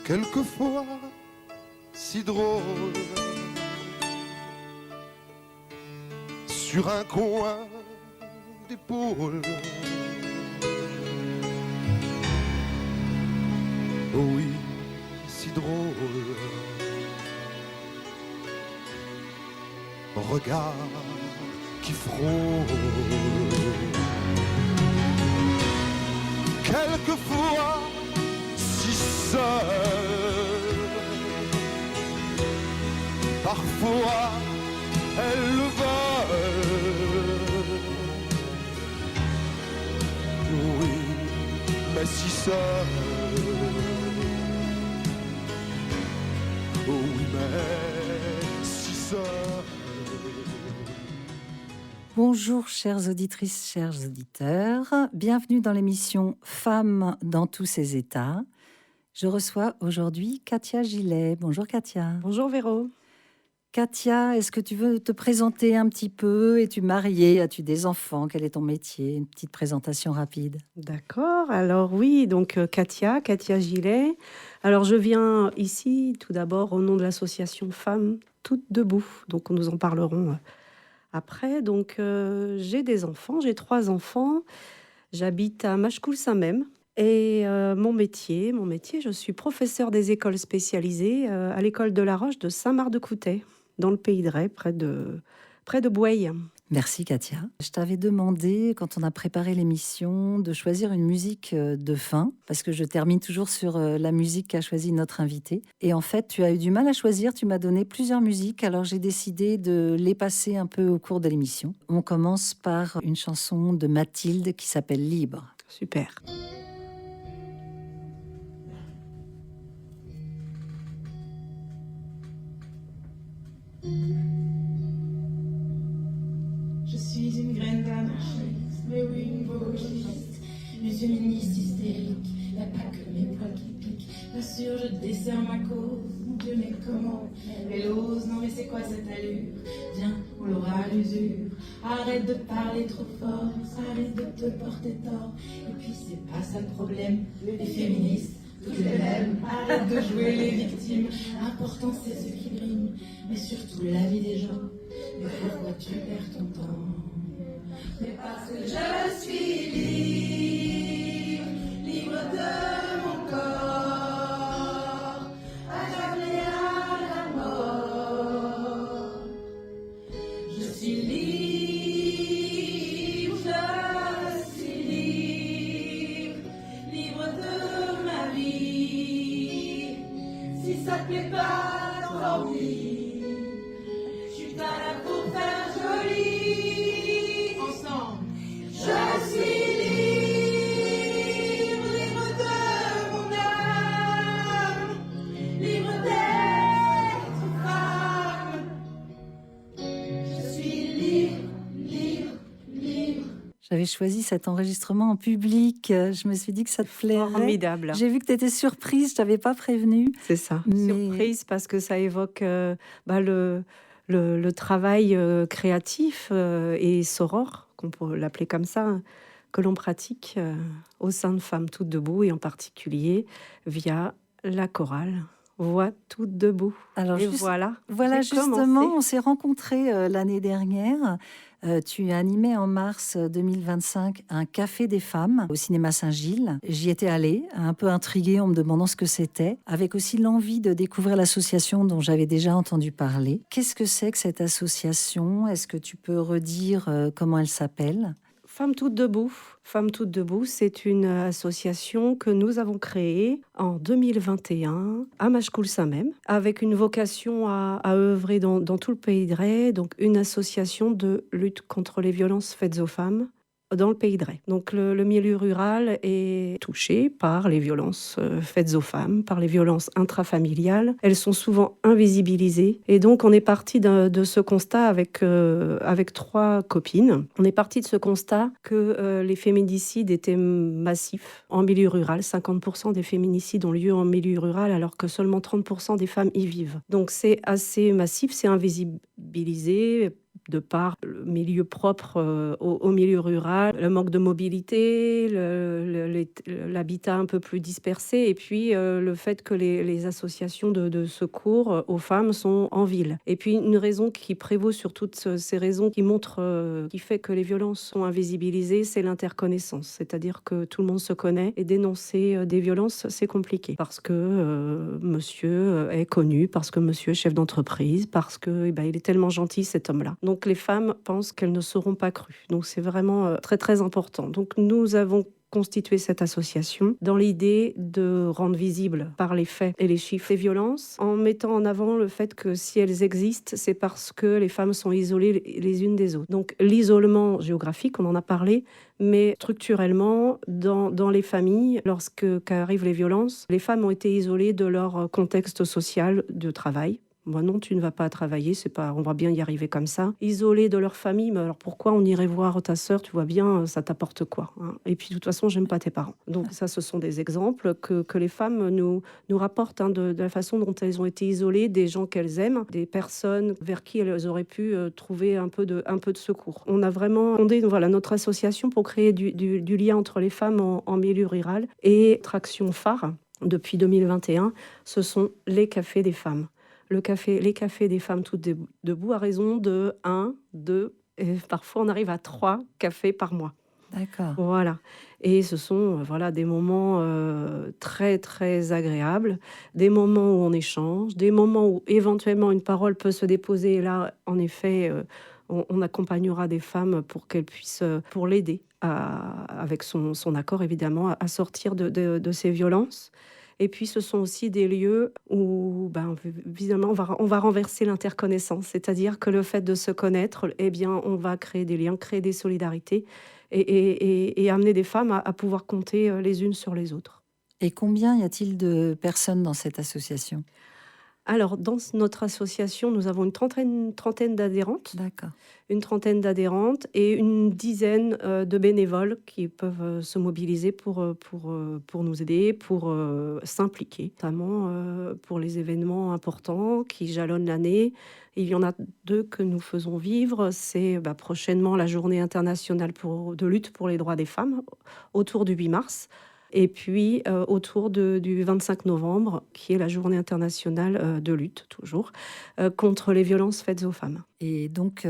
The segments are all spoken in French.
quelquefois si drôle, sur un coin d'épaule. Oh oui, si drôle. Regard qui frôle. Quelquefois si seul, parfois elle le veut. Oui, mais si seul. Oh oui, mais si seul. Bonjour chères auditrices, chers auditeurs. Bienvenue dans l'émission Femmes dans tous ses états. Je reçois aujourd'hui Katia Gillet. Bonjour Katia. Bonjour Véro. Katia, est-ce que tu veux te présenter un petit peu? Es-tu mariée? As-tu des enfants? Quel est ton métier? Une petite présentation rapide. D'accord, alors oui, donc Katia Gillet. Alors je viens ici tout d'abord au nom de l'association Femmes Toutes Debout, donc nous en parlerons après. Donc j'ai des enfants, j'ai 3 enfants, j'habite à Machecoul-Saint-Même. Et mon métier, je suis professeure des écoles spécialisées à l'école de la Roche de Saint-Marc-de-Coutais, dans le Pays de Ré, près de Boueil. Merci Katia. Je t'avais demandé, quand on a préparé l'émission, de choisir une musique de fin, parce que je termine toujours sur la musique qu'a choisi notre invité. Et en fait, tu as eu du mal à choisir, tu m'as donné plusieurs musiques, alors j'ai décidé de les passer un peu au cours de l'émission. On commence par une chanson de Mathilde qui s'appelle Libre. Super. Je suis une graine d'anarchiste, mais oui, une gauchiste, musulmaniste hystérique, y'a pas que mes poils qui piquent, pas sûr je desserre ma cause, mon Dieu mais comment, elle ose, non mais c'est quoi cette allure, viens, on l'aura à l'usure, arrête de parler trop fort, ça risque de te porter tort, et puis c'est pas ça le problème, les féministes, toutes les mêmes, arrête de jouer les victimes, l'important c'est ce qui grime, mais surtout la vie des gens. Mais pourquoi tu perds ton temps? Mais parce que je suis libre, libre de mon corps, accablé à la mort. Je suis libre, libre de ma vie. Si ça te plaît pas, tant pis. Pour faire joli ensemble, je suis libre, libre de mon âme, libre d'être femme. Je suis libre. J'avais choisi cet enregistrement en public. Je me suis dit que ça te plairait. Formidable. J'ai vu que tu étais surprise, je t'avais pas prévenue. C'est ça, Mais... surprise parce que ça évoque le travail créatif et soror, qu'on peut l'appeler comme ça, que l'on pratique au sein de Femmes Toutes Debout et en particulier via la chorale Voix Toutes Debout. Alors, et voilà justement, commencé. on s'est rencontrés l'année dernière. Tu as animé en mars 2025 un café des femmes au cinéma Saint-Gilles. J'y étais allée, un peu intriguée en me demandant ce que c'était, avec aussi l'envie de découvrir l'association dont j'avais déjà entendu parler. Qu'est-ce que c'est que cette association? Est-ce que tu peux redire comment elle s'appelle? Femmes Toutes Debout. Femmes Toutes Debout, c'est une association que nous avons créée en 2021 à Machecoul-Saint-Même, avec une vocation à œuvrer dans tout le Pays de Ré, donc une association de lutte contre les violences faites aux femmes dans le Pays de Ré. Donc le milieu rural est touché par les violences faites aux femmes, par les violences intrafamiliales. Elles sont souvent invisibilisées. Et donc on est parti de ce constat avec 3 copines. On est parti de ce constat que les féminicides étaient massifs en milieu rural. 50% des féminicides ont lieu en milieu rural alors que seulement 30% des femmes y vivent. Donc c'est assez massif, c'est invisibilisé de par le milieu propre au milieu rural, le manque de mobilité, l'habitat un peu plus dispersé, et puis le fait que les associations de secours aux femmes sont en ville. Et puis une raison qui prévaut sur toutes ces raisons qui montrent, qui fait que les violences sont invisibilisées, c'est l'interconnaissance. C'est-à-dire que tout le monde se connaît et dénoncer des violences, c'est compliqué. Parce que monsieur est connu, parce que monsieur est chef d'entreprise, parce que il est tellement gentil cet homme-là. Donc les femmes pensent qu'elles ne seront pas crues. Donc c'est vraiment très très important. Donc nous avons constitué cette association dans l'idée de rendre visible par les faits et les chiffres les violences, en mettant en avant le fait que si elles existent, c'est parce que les femmes sont isolées les unes des autres. Donc l'isolement géographique, on en a parlé, mais structurellement, dans les familles, qu'arrivent les violences, les femmes ont été isolées de leur contexte social de travail. Moi, non, tu ne vas pas travailler, c'est pas, on va bien y arriver comme ça. Isolées de leur famille, mais alors pourquoi on irait voir ta sœur, tu vois bien, ça t'apporte quoi, hein. Et puis de toute façon, j'aime pas tes parents. Donc ça, ce sont des exemples que les femmes nous rapportent, hein, de la façon dont elles ont été isolées des gens qu'elles aiment, des personnes vers qui elles auraient pu trouver un peu de secours. On a vraiment fondé notre association pour créer du lien entre les femmes en milieu rural. Et notre action phare, depuis 2021, ce sont les cafés des femmes. Les cafés des femmes toutes debout à raison de 1, 2, et parfois on arrive à 3 cafés par mois. D'accord. Voilà. Et ce sont des moments très très agréables, des moments où on échange, des moments où éventuellement une parole peut se déposer. Et là, en effet, on accompagnera des femmes pour qu'elles puissent, pour l'aider, avec son accord évidemment, à sortir de ces violences. Et puis, ce sont aussi des lieux où, évidemment, on va renverser l'interconnaissance. C'est-à-dire que le fait de se connaître, on va créer des liens, créer des solidarités et amener des femmes à pouvoir compter les unes sur les autres. Et combien y a-t-il de personnes dans cette association ? Alors, dans notre association, nous avons une trentaine d'adhérentes. D'accord. Une trentaine d'adhérentes et une dizaine de bénévoles qui peuvent se mobiliser pour nous aider, pour s'impliquer, notamment pour les événements importants qui jalonnent l'année. Il y en a 2 que nous faisons vivre. C'est prochainement la Journée internationale de lutte pour les droits des femmes, autour du 8 mars. Et puis autour du 25 novembre, qui est la Journée internationale de lutte, toujours, contre les violences faites aux femmes. Et donc,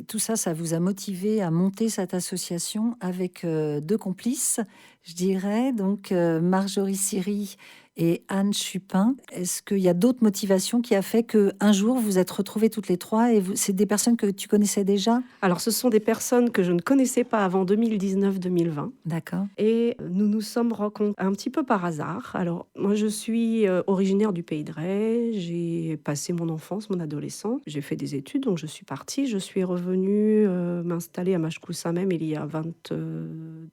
tout ça, ça vous a motivé à monter cette association avec 2 complices, je dirais, donc Marjorie Siri et Anne Chupin. Est-ce qu'il y a d'autres motivations qui a fait qu'un jour, vous êtes retrouvées toutes les 3 et c'est des personnes que tu connaissais déjà ? Alors, ce sont des personnes que je ne connaissais pas avant 2019-2020. D'accord. Et nous nous sommes rencontrés un petit peu par hasard. Alors, moi, je suis originaire du Pays de Ré. J'ai passé mon enfance, mon adolescence. J'ai fait des études, donc je suis partie. Je suis revenue m'installer à Machecoul-Saint-Même il y a 22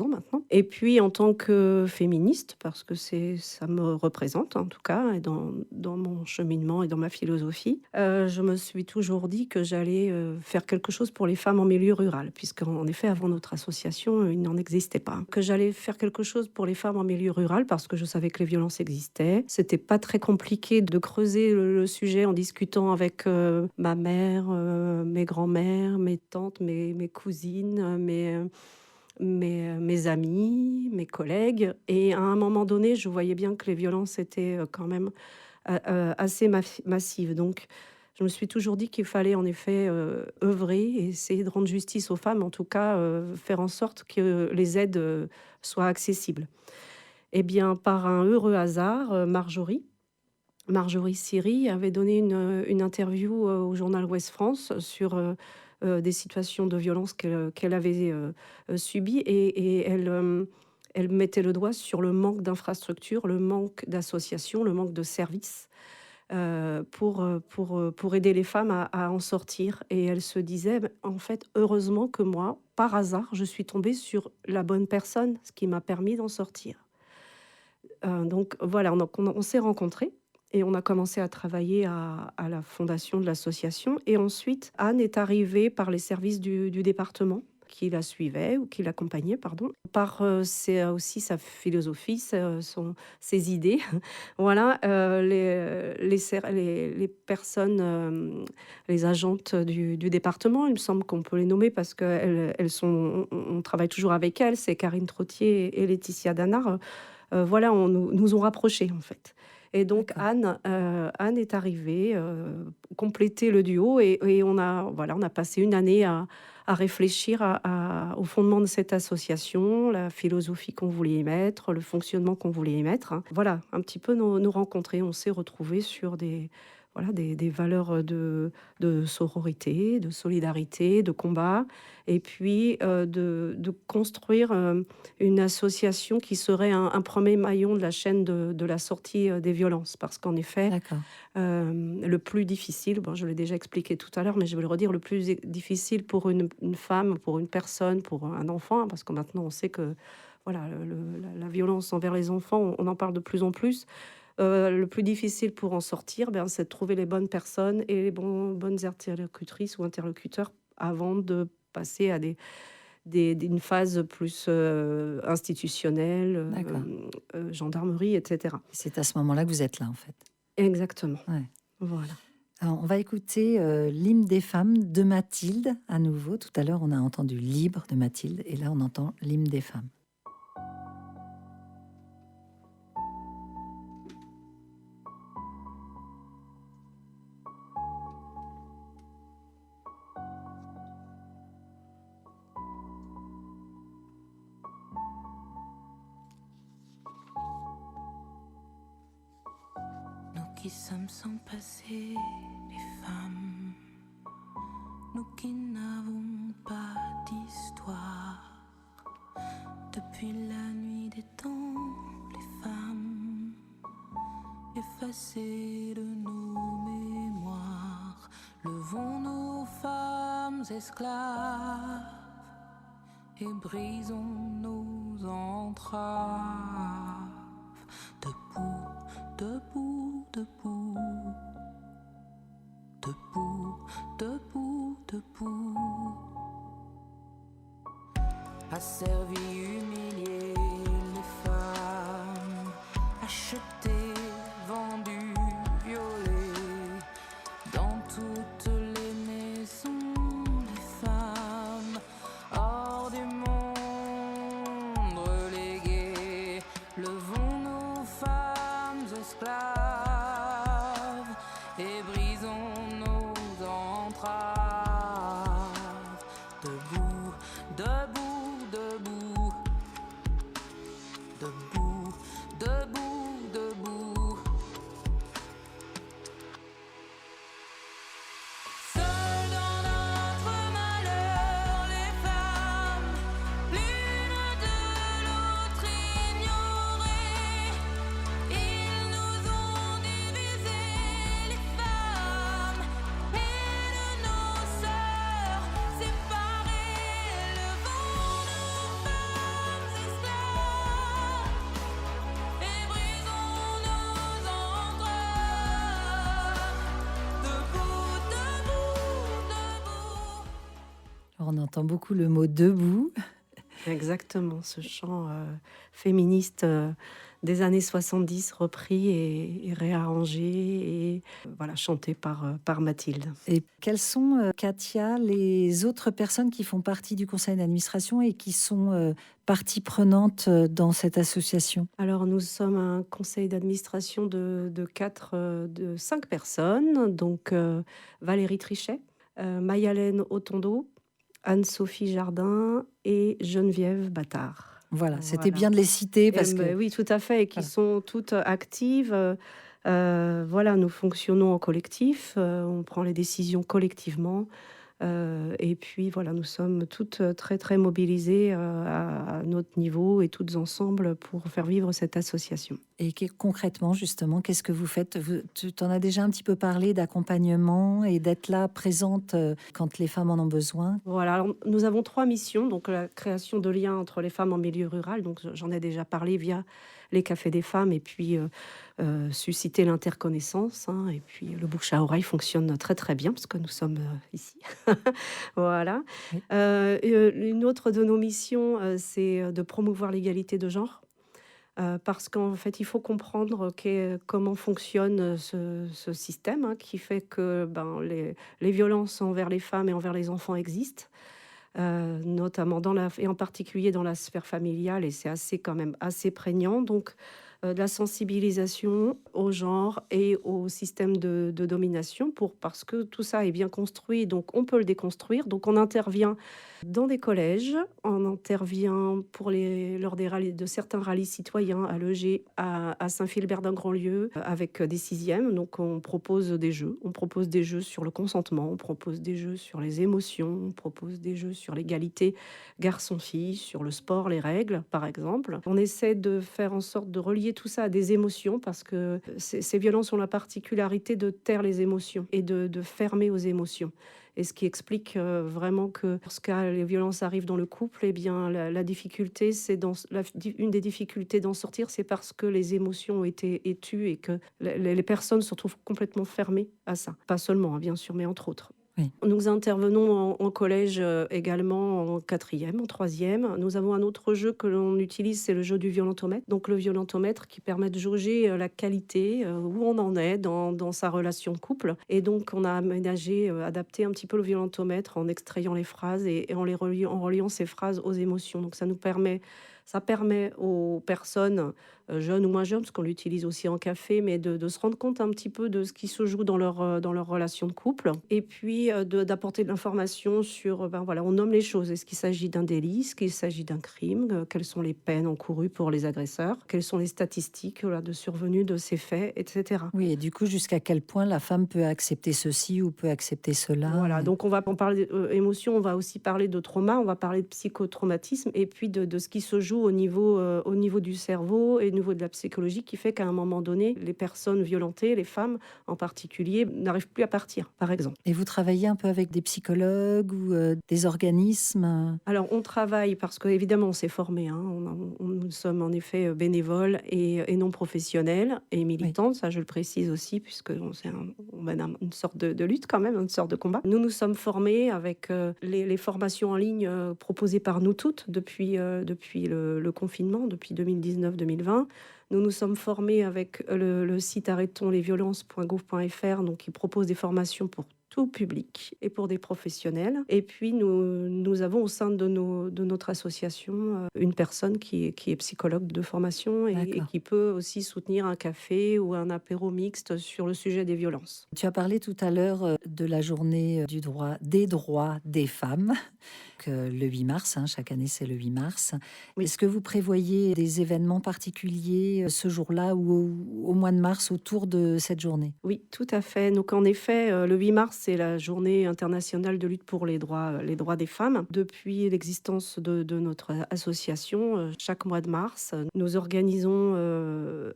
ans maintenant. Et puis, en tant que féministe, parce que ça me représente en tout cas, et dans mon cheminement et dans ma philosophie, je me suis toujours dit que j'allais faire quelque chose pour les femmes en milieu rural, puisqu'en effet, avant notre association, il n'en existait pas. Que j'allais faire quelque chose pour les femmes en milieu rural, parce que je savais que les violences existaient. C'était pas très compliqué de creuser le sujet en discutant avec ma mère, mes grands-mères, mes tantes, mes cousines, mes amis, mes collègues. Et à un moment donné, je voyais bien que les violences étaient quand même assez massives. Donc, je me suis toujours dit qu'il fallait en effet œuvrer et essayer de rendre justice aux femmes, en tout cas faire en sorte que les aides soient accessibles. Eh bien, par un heureux hasard, Marjorie Siri avait donné une interview au journal Ouest France sur des situations de violence qu'elle avait subies, et elle mettait le doigt sur le manque d'infrastructures, le manque d'associations, le manque de services pour aider les femmes à en sortir. Et elle se disait, en fait, heureusement que moi, par hasard, je suis tombée sur la bonne personne, ce qui m'a permis d'en sortir. Donc voilà, on s'est rencontrés. Et on a commencé à travailler à la fondation de l'association. Et ensuite, Anne est arrivée par les services du département qui la suivaient ou qui l'accompagnaient, pardon. C'est aussi sa philosophie, ses idées. Voilà, les personnes, les agentes du département, il me semble qu'on peut les nommer parce on travaille toujours avec elles, c'est Karine Trottier et Laetitia Danard. Voilà, nous ont rapprochés en fait. Et donc Anne est arrivée compléter le duo et on a passé une année à réfléchir au fondement de cette association, la philosophie qu'on voulait y mettre, le fonctionnement qu'on voulait y mettre. Voilà, un petit peu nos rencontres et on s'est retrouvés sur des valeurs de sororité, de solidarité, de combat, et puis de construire une association qui serait un premier maillon de la chaîne de la sortie des violences. Parce qu'en effet, le plus difficile, je l'ai déjà expliqué tout à l'heure, mais je vais le redire, le plus difficile pour une femme, pour une personne, pour un enfant, parce que maintenant on sait que la violence envers les enfants, on en parle de plus en plus. Le plus difficile pour en sortir, c'est de trouver les bonnes personnes et les bonnes interlocutrices ou interlocuteurs avant de passer à une phase plus institutionnelle, gendarmerie, etc. C'est à ce moment-là que vous êtes là, en fait. Exactement. Ouais. Voilà. Alors, on va écouter l'hymne des femmes de Mathilde à nouveau. Tout à l'heure, on a entendu Libre de Mathilde et là, on entend l'hymne des femmes. Qui sommes sans passé, les femmes, nous qui n'avons pas d'histoire. Depuis la nuit des temps, les femmes, effacées de nos mémoires, levons nos femmes esclaves et brisons nos entraves. Debout, debout, debout, debout, debout, debout. Asservis, humiliés, les femmes, achetées, vendues, violées, dans toutes les maisons, les femmes, hors du monde reléguées, levons nos femmes esclaves et brisons nos entraves. Debout, debout, debout, debout, debout, debout. Seules dans notre malheur, les femmes, l'une de l'autre ignorées. Ils nous ont divisés, les femmes, et de nos sœurs séparées. Levons nos femmes esclaves et brisons nos entraves. Debout, debout, debout. Alors, on entend beaucoup le mot debout. Exactement, ce chant féministe des années 70 repris et réarrangé et chanté par Mathilde. Et quelles sont, Katia, les autres personnes qui font partie du conseil d'administration et qui sont partie prenante dans cette association? Alors nous sommes un conseil d'administration de 5 personnes, donc Valérie Trichet, Mayalène Otondo, Anne-Sophie Jardin et Geneviève Battard. Voilà, c'était bien de les citer parce que... Oui, tout à fait, et qui sont toutes actives. Nous fonctionnons en collectif, on prend les décisions collectivement. Et puis nous sommes toutes très très mobilisées à notre niveau et toutes ensemble pour faire vivre cette association. Et concrètement, justement, qu'est-ce que vous faites? Tu t'en as déjà un petit peu parlé d'accompagnement et d'être là, présente quand les femmes en ont besoin. Voilà, alors, nous avons 3 missions. Donc la création de liens entre les femmes en milieu rural, donc j'en ai déjà parlé via les cafés des femmes et puis susciter l'interconnaissance, hein. Et puis le bouche à oreille fonctionne très très bien parce que nous sommes ici. Voilà. Oui. Une autre de nos missions, c'est de promouvoir l'égalité de genre. Parce qu'en fait, il faut comprendre comment fonctionne ce système, hein, qui fait que les violences envers les femmes et envers les enfants existent, notamment et en particulier dans la sphère familiale, et c'est quand même assez prégnant. Donc, de la sensibilisation au genre et au système de domination, parce que tout ça est bien construit, donc on peut le déconstruire. Donc, on intervient dans des collèges, on intervient lors de certains rallyes citoyens à Leger, à Saint-Philbert-d'un-Grand-Lieu, avec des sixièmes. Donc on propose des jeux. On propose des jeux sur le consentement, on propose des jeux sur les émotions, on propose des jeux sur l'égalité garçon-fille, sur le sport, les règles, par exemple. On essaie de faire en sorte de relier tout ça à des émotions, parce que ces violences ont la particularité de taire les émotions et de fermer aux émotions. Et ce qui explique vraiment que lorsque les violences arrivent dans le couple, eh bien, la difficulté, une des difficultés d'en sortir, c'est parce que les émotions ont été tues et que les personnes se retrouvent complètement fermées à ça. Pas seulement, hein, bien sûr, mais entre autres. Oui. Nous intervenons en collège également, en 4e, en 3e. Nous avons un autre jeu que l'on utilise, c'est le jeu du violentomètre. Donc le violentomètre qui permet de jauger la qualité, où on en est dans sa relation de couple. Et donc on a adapté un petit peu le violentomètre en extrayant les phrases et en reliant ces phrases aux émotions. Donc ça permet aux personnes jeunes ou moins jeunes, parce qu'on l'utilise aussi en café, mais de se rendre compte un petit peu de ce qui se joue dans leur relation de couple. Et puis d'apporter de l'information sur, on nomme les choses. Est-ce qu'il s'agit d'un délit? Est-ce qu'il s'agit d'un crime? Quelles sont les peines encourues pour les agresseurs? Quelles sont les statistiques de survenue de ces faits, etc. Oui, et du coup, jusqu'à quel point la femme peut accepter ceci ou peut accepter cela. Voilà, donc on va en parler d'émotions, on va aussi parler de trauma, on va parler de psychotraumatisme, et puis de ce qui se joue au niveau du cerveau et au niveau de la psychologie, qui fait qu'à un moment donné, les personnes violentées, les femmes en particulier, n'arrivent plus à partir, par exemple. Et vous travaillez un peu avec des psychologues ou des organismes? Alors, on travaille parce qu'évidemment, on s'est formé, hein. Nous sommes en effet bénévoles et non professionnels et militants, ça je le précise aussi, puisque on mène une sorte de lutte quand même, une sorte de combat. Nous nous sommes formés avec les formations en ligne proposées par nous toutes depuis le confinement, depuis 2019-2020. Nous nous sommes formés avec le site arrêtonslesviolences.gouv.fr, donc qui propose des formations pour tout public et pour des professionnels. Et puis nous avons au sein de notre association une personne qui est psychologue de formation et qui peut aussi soutenir un café ou un apéro mixte sur le sujet des violences. Tu as parlé tout à l'heure de la journée des droits des femmes, que le 8 mars, chaque année c'est le 8 mars. Oui. Est-ce que vous prévoyez des événements particuliers ce jour-là ou au mois de mars autour de cette journée? Oui, tout à fait. Donc en effet, le 8 mars, c'est la journée internationale de lutte pour les droits des femmes. Depuis l'existence de notre association, chaque mois de mars, nous organisons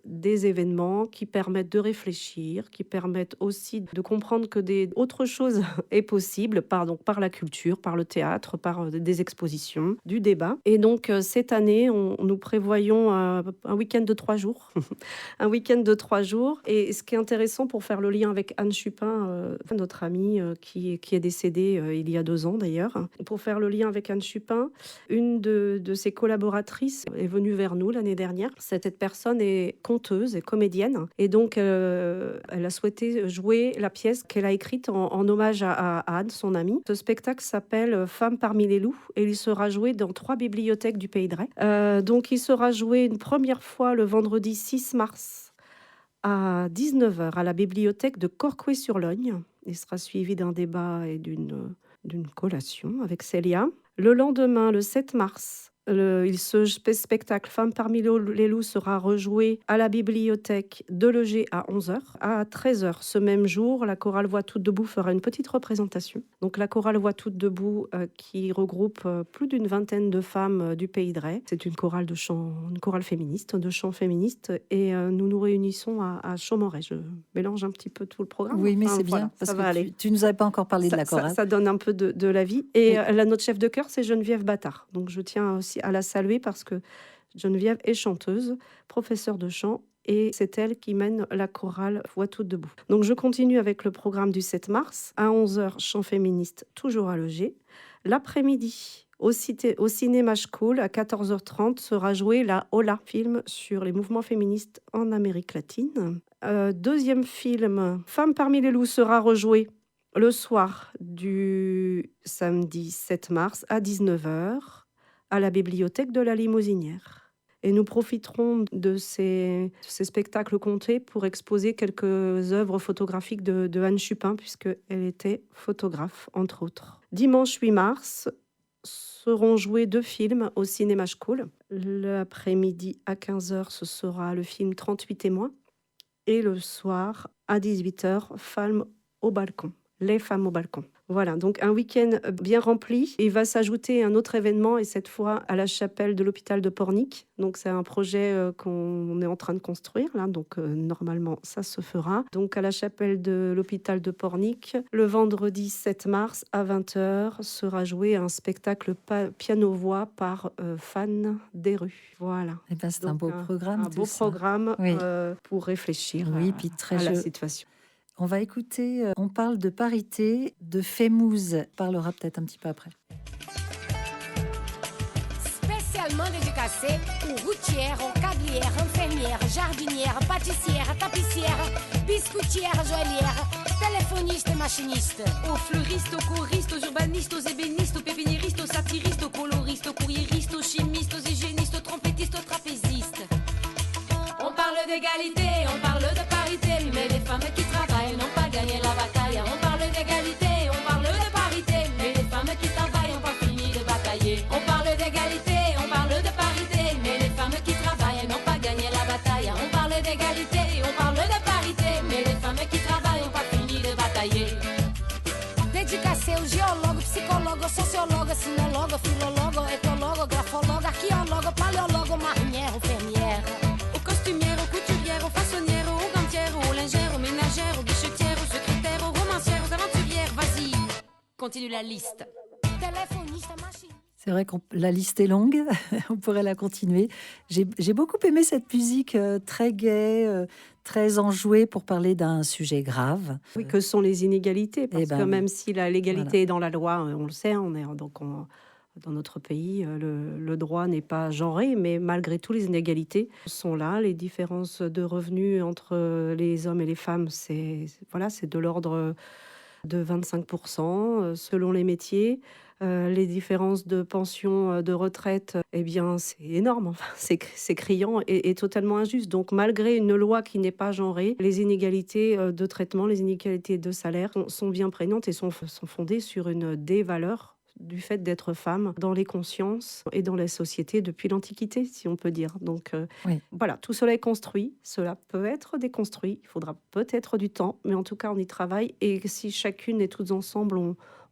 des événements qui permettent de réfléchir, qui permettent aussi de comprendre que autre chose est possible par la culture, par le théâtre, par des expositions, du débat. Et donc cette année, nous prévoyons un week-end de 3 jours. Un week-end de 3 jours. Et ce qui est intéressant pour faire le lien avec Anne Chupin, notre amie qui est décédée il y a 2 ans d'ailleurs. Pour faire le lien avec Anne Chupin, une de ses collaboratrices est venue vers nous l'année dernière. Cette personne est conteuse et comédienne. Et donc, elle a souhaité jouer la pièce qu'elle a écrite en hommage à Anne, son amie. Ce spectacle s'appelle Femmes parmi les loups et il sera joué dans 3 bibliothèques du Pays de Ré. Donc, il sera joué une première fois le vendredi 6 mars à 19h à la bibliothèque de Corcouët-sur-Logne. Il sera suivi d'un débat et d'une collation avec Célia. Le lendemain, le 7 mars, ce spectacle Femmes parmi les loups sera rejoué à la bibliothèque de Leger à 11h. À 13h, ce même jour, la chorale Voix toutes debout fera une petite représentation. Donc la chorale Voix toutes debout qui regroupe plus d'une vingtaine de femmes du Pays de Ré. C'est une chorale féministe, de chant féministe. Et nous nous réunissons à Chaumoret. Je mélange un petit peu tout le programme. Oui, mais c'est bien, parce que tu nous avais pas encore parlé de la chorale. Ça donne un peu de la vie. Et notre chef de chœur, c'est Geneviève Battard. Donc je tiens aussi à la saluer parce que Geneviève est chanteuse, professeure de chant, et c'est elle qui mène la chorale Voix toutes debout. Donc je continue avec le programme du 7 mars, à 11h, chant féministe, toujours à Loger. L'après-midi, au cinéma School, à 14h30, sera joué la Hola, film sur les mouvements féministes en Amérique latine. Deuxième film, Femmes parmi les loups, sera rejoué le soir du samedi 7 mars à 19h à la bibliothèque de la Limousinière. Et nous profiterons de ces spectacles comptés pour exposer quelques œuvres photographiques de Anne Chupin, puisqu'elle était photographe, entre autres. Dimanche 8 mars seront joués 2 films au cinéma School. L'après-midi à 15h, ce sera le film 38 témoins. Et le soir à 18h, Femmes au balcon. Les femmes au balcon. Voilà, donc un week-end bien rempli. Il va s'ajouter un autre événement, et cette fois à la chapelle de l'hôpital de Pornic. Donc c'est un projet qu'on est en train de construire, là. Donc normalement, ça se fera. Donc à la chapelle de l'hôpital de Pornic, le vendredi 7 mars à 20h, sera joué un spectacle piano-voix par Fan Desrues. Voilà. Eh ben, c'est un Donc, beau programme. Un tout beau ça. programme Oui. pour réfléchir Oui, puis très à la joli. situation. On va écouter, on parle de parité, de Fémouze. On parlera peut-être un petit peu après. Spécialement dédicacé aux routières, aux cablières, infirmières, jardinières, pâtissières, tapissières, biscoutières, joaillières, téléphonistes et machinistes. Aux fleuristes, aux choristes, aux urbanistes, aux ébénistes, aux pépiniéristes, aux satiristes, aux coloristes, aux courriéristes, aux chimistes, aux hygiénistes, aux trompettistes, aux trapézistes. On parle d'égalité, on parle de parité, mais les femmes qui travaillent n'ont pas gagné la bataille. On parle d'égalité, on parle de parité, mais les femmes qui travaillent n'ont pas fini de batailler. On parle d'égalité, on parle de parité, mais les femmes qui travaillent n'ont pas gagné la bataille. On parle d'égalité, on parle de parité, mais les femmes qui travaillent n'ont pas fini de batailler. Dédicacé aux géologues, psychologues, sociologues, sinologues, philologues, éthologues, graphologues, archéologues, paléologues, marinières, fermières. Aux costumières, aux couturières, aux façonnières, aux gantières, aux lingères, aux ménagères, aux guichetières, aux secrétaires, aux romancières, aux aventurières. Vas-y, continue la liste. Téléphoniste, machine. C'est vrai que la liste est longue, on pourrait la continuer. J'ai beaucoup aimé cette musique très gaie, très enjouée pour parler d'un sujet grave. Oui, que sont les inégalités, parce ben que oui. même si l'égalité Voilà. est dans la loi, on le sait, dans notre pays, le droit n'est pas genré, mais malgré tout, les inégalités sont là. Les différences de revenus entre les hommes et les femmes, c'est de l'ordre de 25% selon les métiers. Les différences de pension, de retraite, eh bien, c'est énorme. Enfin, c'est criant et totalement injuste. Donc, malgré une loi qui n'est pas genrée, les inégalités de traitement, les inégalités de salaire sont bien prégnantes et sont fondées sur une dévaleur du fait d'être femme dans les consciences et dans la société depuis l'Antiquité, si on peut dire. Donc Oui. voilà, tout cela est construit, cela peut être déconstruit, il faudra peut-être du temps, mais en tout cas on y travaille, et si chacune et toutes ensemble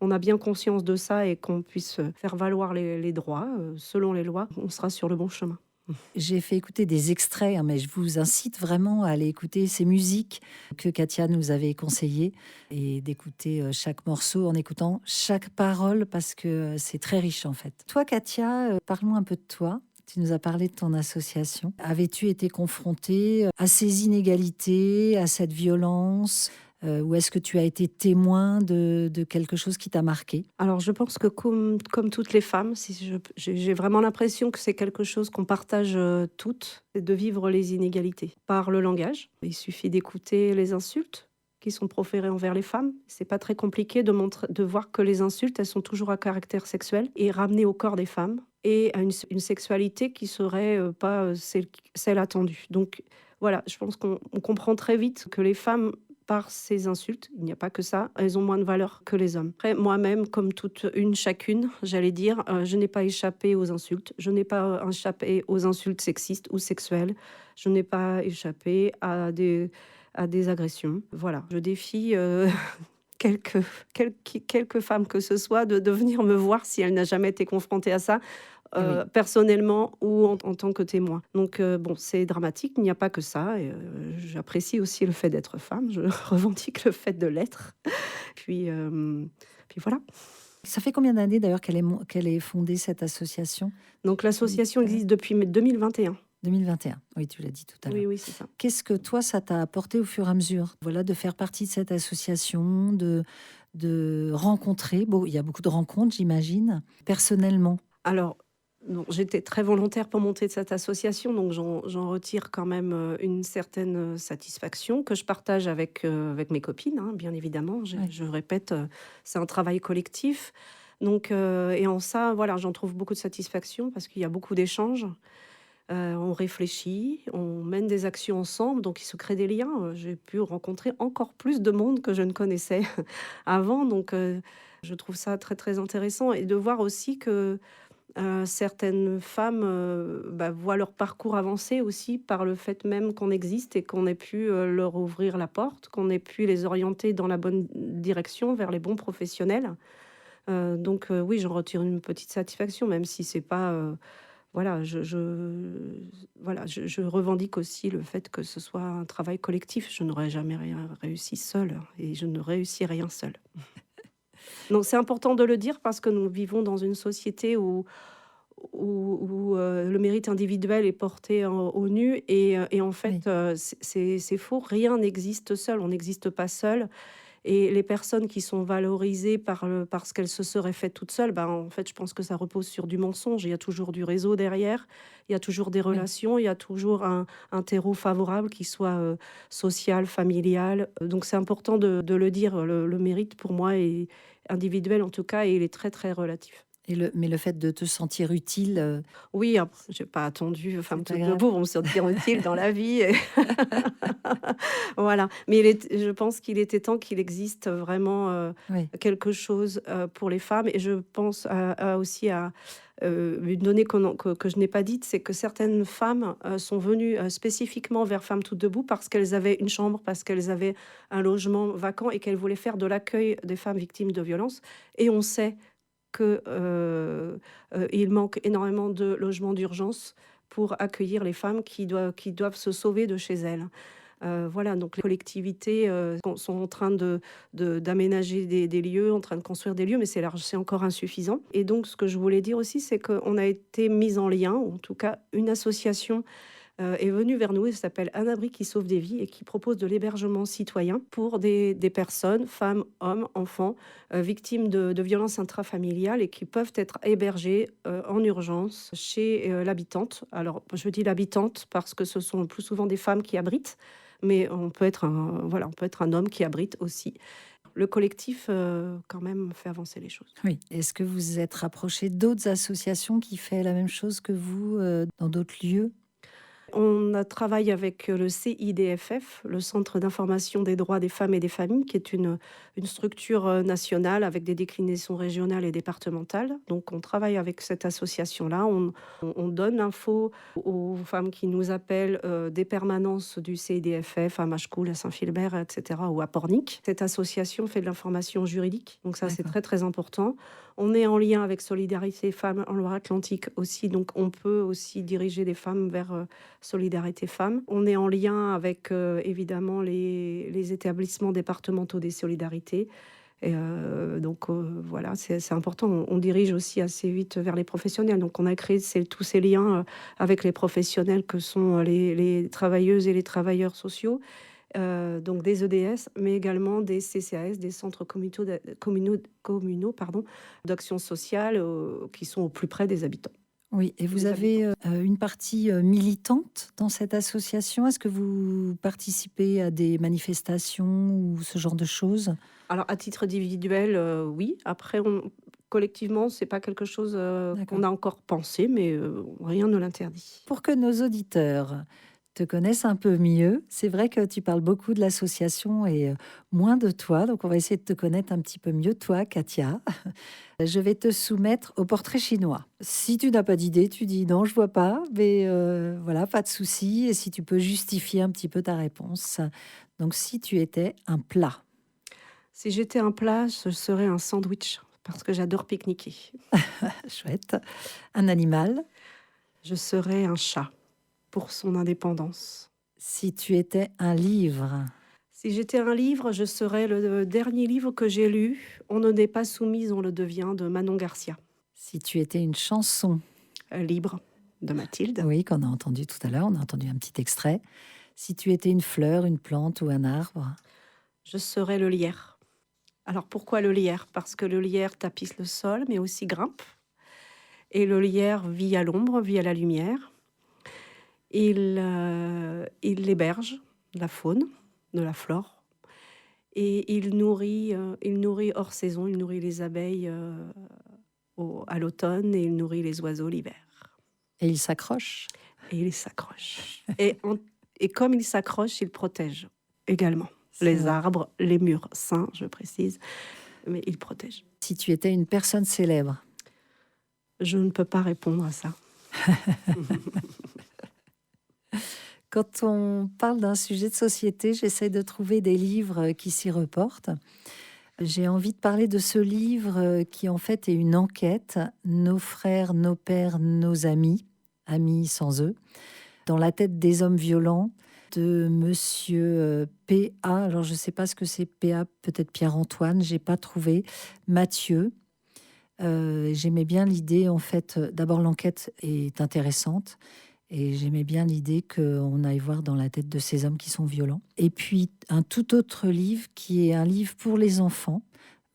on a bien conscience de ça et qu'on puisse faire valoir les droits selon les lois, on sera sur le bon chemin. J'ai fait écouter des extraits, hein, mais je vous incite vraiment à aller écouter ces musiques que Katia nous avait conseillées et d'écouter chaque morceau en écoutant chaque parole, parce que c'est très riche en fait. Toi, Katia, parle-moi un peu de toi. Tu nous as parlé de ton association. Avais-tu été confrontée à ces inégalités, à cette violence, ou est-ce que tu as été témoin de quelque chose qui t'a marqué? Alors je pense que comme toutes les femmes, j'ai vraiment l'impression que c'est quelque chose qu'on partage toutes, c'est de vivre les inégalités par le langage. Il suffit d'écouter les insultes qui sont proférées envers les femmes. C'est pas très compliqué de voir que les insultes, elles sont toujours à caractère sexuel et ramenées au corps des femmes et à une sexualité qui serait pas celle attendue. Donc voilà, je pense qu'on comprend très vite que les femmes, par ces insultes, il n'y a pas que ça, elles ont moins de valeur que les hommes. Après, moi-même, comme toute une chacune, j'allais dire, je n'ai pas échappé aux insultes. Je n'ai pas échappé aux insultes sexistes ou sexuelles. Je n'ai pas échappé à des agressions. Voilà, je défie quelques femmes que ce soit de venir me voir si elle n'a jamais été confrontée à ça. Oui. Personnellement ou en tant que témoin. Donc bon, c'est dramatique, il n'y a pas que ça. Et, j'apprécie aussi le fait d'être femme, je revendique le fait de l'être. Puis voilà. Ça fait combien d'années d'ailleurs qu'elle est fondée, cette association? Donc l'association existe depuis 2021. 2021, oui, tu l'as dit tout à l'heure. Oui, oui, c'est ça. Qu'est-ce que toi, ça t'a apporté au fur et à mesure, voilà, de faire partie de cette association, de rencontrer, bon, il y a beaucoup de rencontres, j'imagine, personnellement. Alors, donc, j'étais très volontaire pour monter cette association, donc j'en retire quand même une certaine satisfaction que je partage avec mes copines, hein, bien évidemment. Ouais. Je répète, c'est un travail collectif. Donc, et en ça, voilà, j'en trouve beaucoup de satisfaction parce qu'il y a beaucoup d'échanges. On réfléchit, on mène des actions ensemble, donc il se crée des liens. J'ai pu rencontrer encore plus de monde que je ne connaissais avant, donc je trouve ça très très intéressant et de voir aussi que certaines femmes voient leur parcours avancer aussi par le fait même qu'on existe et qu'on ait pu leur ouvrir la porte, qu'on ait pu les orienter dans la bonne direction vers les bons professionnels. Donc oui, j'en retire une petite satisfaction, même si c'est pas... voilà, je revendique aussi le fait que ce soit un travail collectif. Je n'aurais jamais rien réussi seule et je ne réussis rien seule. Donc c'est important de le dire parce que nous vivons dans une société où le mérite individuel est porté au nu et en fait c'est faux, rien n'existe seul, on n'existe pas seul. Et les personnes qui sont valorisées parce qu'elles se seraient faites toutes seules, en fait, je pense que ça repose sur du mensonge. Il y a toujours du réseau derrière, il y a toujours des relations, il y a toujours un terreau favorable qui soit social, familial. Donc c'est important de le dire. Le mérite, pour moi, est individuel en tout cas, et il est très, très relatif. Mais le fait de te sentir utile, Oui, après, j'ai pas attendu Femme c'est toute agréable. debout pour me sentir utile dans la vie. Voilà. Mais je pense qu'il était temps qu'il existe vraiment Oui, quelque chose pour les femmes. Et je pense aussi à une donnée que je n'ai pas dite, c'est que certaines femmes sont venues spécifiquement vers Femmes toutes debout parce qu'elles avaient une chambre, parce qu'elles avaient un logement vacant et qu'elles voulaient faire de l'accueil des femmes victimes de violences. Et on sait qu'il manque énormément de logements d'urgence pour accueillir les femmes qui doivent se sauver de chez elles. Voilà, donc les collectivités sont en train d'aménager des lieux, en train de construire des lieux, mais c'est encore insuffisant. Et donc, ce que je voulais dire aussi, c'est qu'on a été mis en lien, ou en tout cas, une association est venue vers nous, elle s'appelle Un abri qui sauve des vies et qui propose de l'hébergement citoyen pour des personnes, femmes, hommes, enfants, victimes de violences intrafamiliales et qui peuvent être hébergées en urgence chez l'habitante. Alors, je dis l'habitante parce que ce sont le plus souvent des femmes qui abritent, mais on peut être un homme qui abrite aussi. Le collectif, quand même, fait avancer les choses. oui. Est-ce que vous êtes rapproché d'autres associations qui font la même chose que vous dans d'autres lieux? On travaille avec le CIDFF, le Centre d'information des droits des femmes et des familles, qui est une structure nationale avec des déclinaisons régionales et départementales. Donc on travaille avec cette association-là. On donne l'info aux femmes qui nous appellent des permanences du CIDFF à Machecoul, à Saint-Philbert, etc., ou à Pornic. Cette association fait de l'information juridique. Donc ça, c'est D'accord. très, très important. On est en lien avec Solidarité Femmes en Loire-Atlantique aussi. Donc on peut aussi diriger les femmes vers Solidarité Femmes. On est en lien avec évidemment les établissements départementaux des solidarités. Et donc voilà, c'est important. On dirige aussi assez vite vers les professionnels. Donc on a créé tous ces liens avec les professionnels que sont les travailleuses et les travailleurs sociaux. Donc des EDS, mais également des CCAS, des centres communaux d'action sociale qui sont au plus près des habitants. Oui, et vous Des avez une partie militante dans cette association. Est-ce que vous participez à des manifestations ou ce genre de choses? Alors, à titre individuel, oui. Après, collectivement, c'est pas quelque chose qu'on a encore pensé, mais rien ne l'interdit. Pour que nos auditeurs te connaissent un peu mieux, c'est vrai que tu parles beaucoup de l'association et moins de toi. Donc, on va essayer de te connaître un petit peu mieux, toi, Katia. Je vais te soumettre au portrait chinois. Si tu n'as pas d'idée, tu dis non, je vois pas. Mais voilà, pas de souci. Et si tu peux justifier un petit peu ta réponse. Donc, si tu étais un plat. Si j'étais un plat, je serais un sandwich, parce que j'adore pique-niquer. Chouette. Un animal. Je serais un chat, pour son indépendance. Si tu étais un livre. Si j'étais un livre, je serais le dernier livre que j'ai lu. On ne n'est pas soumise, on le devient, de Manon Garcia. Si tu étais une chanson, Libre, de Mathilde. oui, qu'on a entendu tout à l'heure, on a entendu un petit extrait. Si tu étais une fleur, une plante ou un arbre, Je serais le lierre. Alors pourquoi le lierre? Parce que le lierre tapisse le sol, mais aussi grimpe. Et le lierre vit à l'ombre, vit à la lumière. Il héberge la faune, de la flore. Et il nourrit hors saison, il nourrit les abeilles à l'automne et il nourrit les oiseaux l'hiver. et il s'accroche. Et il s'accroche. Et comme il s'accroche, il protège également. C'est Les vrai. arbres, les murs sains, je précise, mais il protège. Si tu étais une personne célèbre, Je ne peux pas répondre à ça. quand on parle d'un sujet de société, j'essaie de trouver des livres qui s'y reportent. J'ai envie de parler de ce livre qui en fait est une enquête, Nos frères, nos pères, nos amis, amis sans eux, dans la tête des hommes violents de monsieur P.A. Alors je ne sais pas ce que c'est P.A., peut-être Pierre-Antoine, j'ai pas trouvé. Mathieu. J'aimais bien l'idée, en fait, d'abord l'enquête est intéressante. Et j'aimais bien l'idée qu'on aille voir dans la tête de ces hommes qui sont violents. Et puis, un tout autre livre qui est un livre pour les enfants.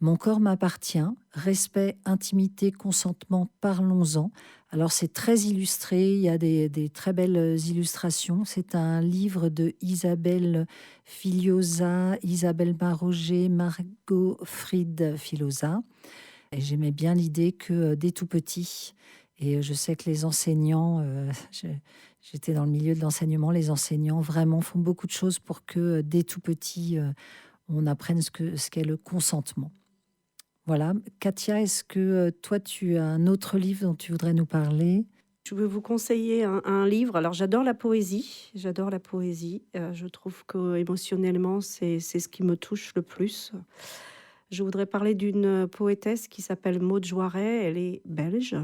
Mon corps m'appartient. Respect, intimité, consentement, parlons-en. Alors, c'est très illustré. Il y a des très belles illustrations. C'est un livre de Isabelle Filiosa, Isabelle Maroger, Margot Fried Filosa. Et j'aimais bien l'idée que dès tout petit, et je sais que les enseignants, j'étais dans le milieu de l'enseignement, les enseignants vraiment font beaucoup de choses pour que dès tout petit, on apprenne ce qu'est le consentement. Voilà. Katia, est-ce que toi, tu as un autre livre dont tu voudrais nous parler? Je veux vous conseiller un livre. Alors, j'adore la poésie. J'adore la poésie. Je trouve que émotionnellement, c'est ce qui me touche le plus. Je voudrais parler d'une poétesse qui s'appelle Maud Joiret. Elle est belge.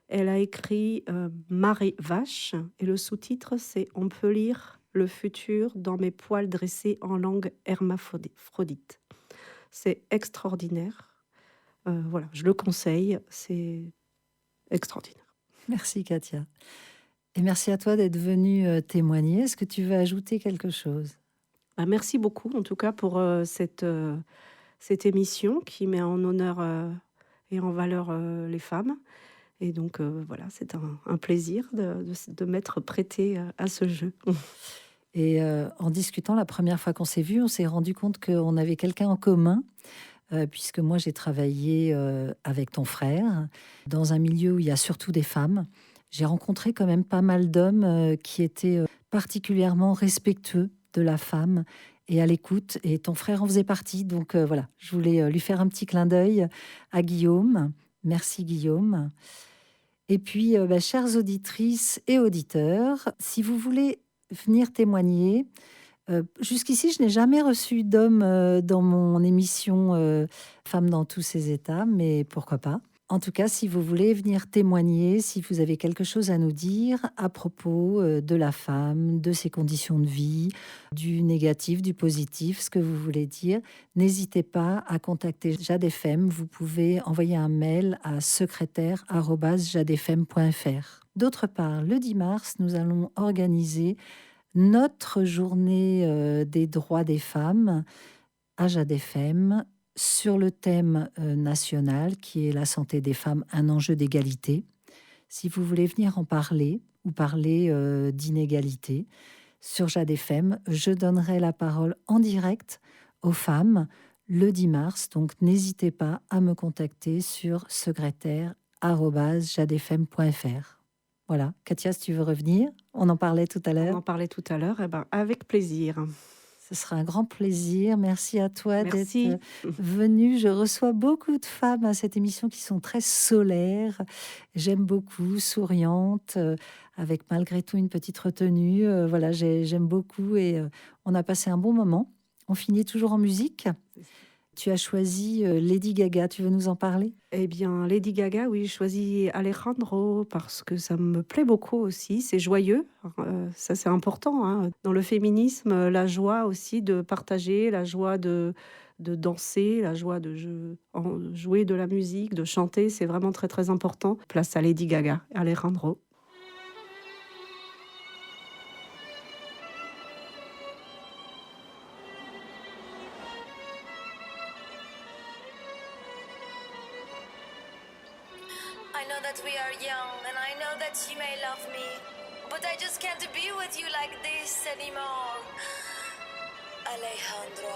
Elle a écrit Marée vache et le sous-titre c'est On peut lire le futur dans mes poils dressés en langue hermaphrodite. C'est extraordinaire. Voilà, je le conseille. C'est extraordinaire. Merci, Katia. Et merci à toi d'être venue témoigner. Est-ce que tu veux ajouter quelque chose? Merci beaucoup en tout cas pour cette émission qui met en honneur et en valeur les femmes. Et donc, voilà, c'est un plaisir de m'être prêtée à ce jeu. Et en discutant la première fois qu'on s'est vu, on s'est rendu compte qu'on avait quelqu'un en commun, puisque moi j'ai travaillé avec ton frère dans un milieu où il y a surtout des femmes. J'ai rencontré quand même pas mal d'hommes qui étaient particulièrement respectueux de la femme et à l'écoute. Et ton frère en faisait partie. Donc voilà, je voulais lui faire un petit clin d'œil à Guillaume. Merci Guillaume. Et puis, chères auditrices et auditeurs, si vous voulez venir témoigner, jusqu'ici, je n'ai jamais reçu d'homme dans mon émission Femmes dans tous ses états, mais pourquoi pas? En tout cas, si vous voulez venir témoigner, si vous avez quelque chose à nous dire à propos de la femme, de ses conditions de vie, du négatif, du positif, ce que vous voulez dire, n'hésitez pas à contacter Jade FM. Vous pouvez envoyer un mail à secrétaire@jadefm.fr. D'autre part, le 10 mars, nous allons organiser notre journée des droits des femmes à Jade FM sur le thème national qui est la santé des femmes, un enjeu d'égalité. Si vous voulez venir en parler ou parler d'inégalité sur Jade FM, je donnerai la parole en direct aux femmes le 10 mars. Donc n'hésitez pas à me contacter sur secrétaire@jadefm.fr. Voilà, Katia, si tu veux revenir, on en parlait tout à On l'heure. en parlait tout à l'heure, avec plaisir. Ce sera un grand plaisir. Merci à toi Merci. d'être venue. Je reçois beaucoup de femmes à cette émission qui sont très solaires. J'aime beaucoup, souriantes, avec malgré tout une petite retenue. Voilà, j'aime beaucoup et on a passé un bon moment. On finit toujours en musique. Tu as choisi Lady Gaga, tu veux nous en parler? Eh bien, Lady Gaga, oui, je choisis Alejandro parce que ça me plaît beaucoup aussi. C'est joyeux, ça c'est important, hein. Dans le féminisme, la joie aussi de partager, la joie de danser, la joie de jouer de la musique, de chanter, c'est vraiment très très important. Place à Lady Gaga, Alejandro. I know that we are young and I know that you may love me, but I just can't be with you like this anymore. Alejandro.